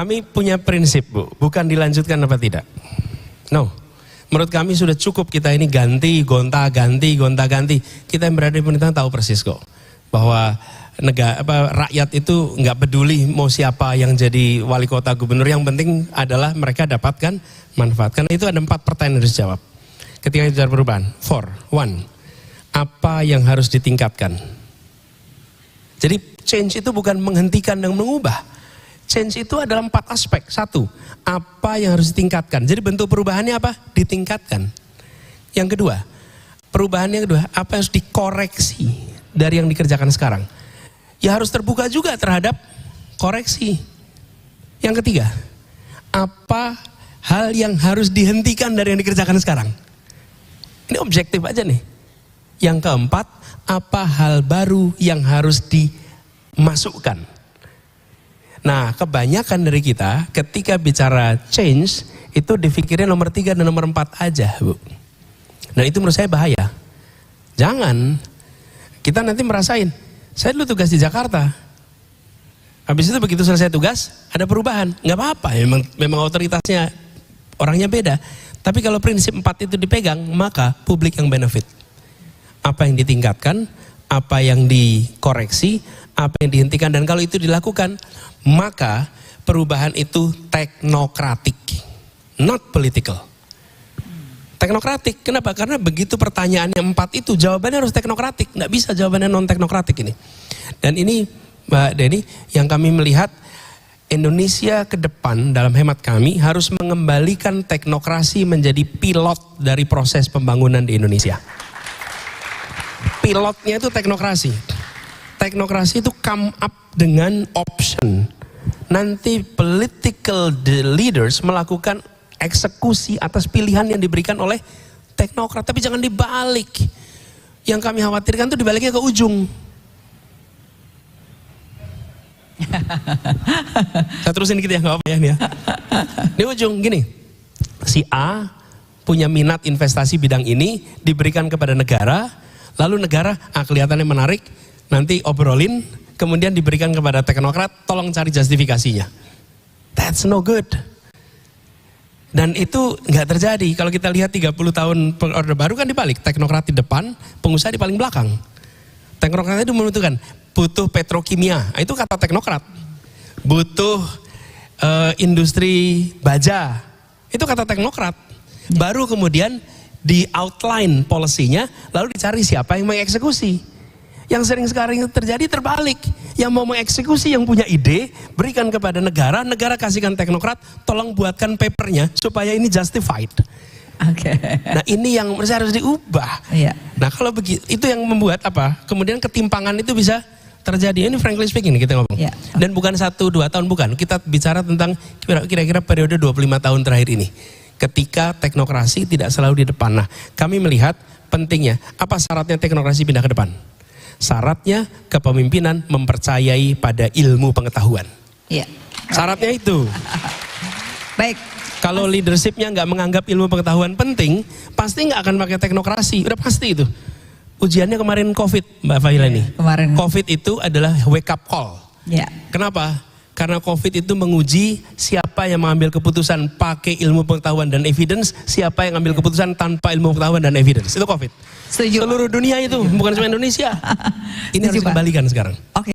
Kami punya prinsip, Bu, bukan dilanjutkan apa tidak. No, menurut kami sudah cukup kita ini ganti, gonta-ganti. Kita yang berada di pemerintahan tahu persis kok bahwa rakyat itu nggak peduli mau siapa yang jadi wali kota, gubernur. Yang penting adalah mereka dapatkan manfaat. Karena itu ada 4 pertanyaan yang harus dijawab ketika bicara perubahan. 1, apa yang harus ditingkatkan? Jadi change itu bukan menghentikan dan mengubah. Change itu adalah 4 aspek. 1, apa yang harus ditingkatkan? Jadi bentuk perubahannya apa? Ditingkatkan. Yang kedua, perubahannya kedua, apa yang harus dikoreksi dari yang dikerjakan sekarang? Ya harus terbuka juga terhadap koreksi. Yang ketiga, apa hal yang harus dihentikan dari yang dikerjakan sekarang? Ini objektif aja nih. Yang keempat, apa hal baru yang harus dimasukkan? Nah, kebanyakan dari kita ketika bicara change itu difikirnya nomor 3 dan nomor 4 aja, Bu. Dan itu menurut saya bahaya. Jangan kita nanti merasain, saya dulu tugas di Jakarta. Habis itu begitu selesai tugas, ada perubahan. Nggak apa-apa, memang otoritasnya orangnya beda. Tapi kalau prinsip 4 itu dipegang, maka publik yang benefit. Apa yang ditingkatkan, apa yang dikoreksi, apa yang dihentikan, dan kalau itu dilakukan, maka perubahan itu teknokratik, not political. Teknokratik, kenapa? Karena begitu pertanyaannya 4 itu, jawabannya harus teknokratik, nggak bisa jawabannya non teknokratik ini. Dan ini Mbak Deni, yang kami melihat Indonesia ke depan dalam hemat kami harus mengembalikan teknokrasi menjadi pilot dari proses pembangunan di Indonesia. Pilotnya itu teknokrasi. Teknokrasi itu come up dengan option. Nanti political leaders melakukan eksekusi atas pilihan yang diberikan oleh teknokrat. Tapi jangan dibalik. Yang kami khawatirkan itu dibaliknya ke ujung. Saya terusin dikit ya, nggak apa-apa ya. Di ujung gini, si A punya minat investasi bidang ini, diberikan kepada negara, lalu negara kelihatannya menarik, nanti obrolin, kemudian diberikan kepada teknokrat, tolong cari justifikasinya. That's no good. Dan itu nggak terjadi. Kalau kita lihat 30 tahun Orde Baru kan dibalik, teknokrat di depan, pengusaha di paling belakang. Teknokrat itu menentukan butuh petrokimia, itu kata teknokrat. Butuh industri baja, itu kata teknokrat. Baru kemudian di outline polisinya, lalu dicari siapa yang mengeksekusi. Yang sering sekarang terjadi terbalik. Yang mau mengeksekusi, yang punya ide, berikan kepada negara, negara kasihkan teknokrat, tolong buatkan papernya supaya ini justified. Oke. Nah ini yang harus diubah. Iya. Nah kalau begitu, itu yang membuat apa? Kemudian ketimpangan itu bisa terjadi. Ini frankly speaking kita ngomong. Iya. Dan bukan 1-2 tahun, bukan. Kita bicara tentang kira-kira periode 25 tahun terakhir ini. Ketika teknokrasi tidak selalu di depan. Nah kami melihat pentingnya, apa syaratnya teknokrasi pindah ke depan? Syaratnya kepemimpinan mempercayai pada ilmu pengetahuan. Iya. Syaratnya itu. Baik. Kalau leadershipnya nggak menganggap ilmu pengetahuan penting, pasti nggak akan pakai teknokrasi. Udah pasti itu. Ujiannya kemarin COVID, Mbak Fahila ini. Kemarin. COVID itu adalah wake up call. Ya. Kenapa? Karena COVID itu menguji siapa yang mengambil keputusan pakai ilmu pengetahuan dan evidence, siapa yang ambil keputusan tanpa ilmu pengetahuan dan evidence. Itu COVID. Setuju. Seluruh dunia itu, bukan cuma Indonesia. Ini harus dikembalikan sekarang. Oke.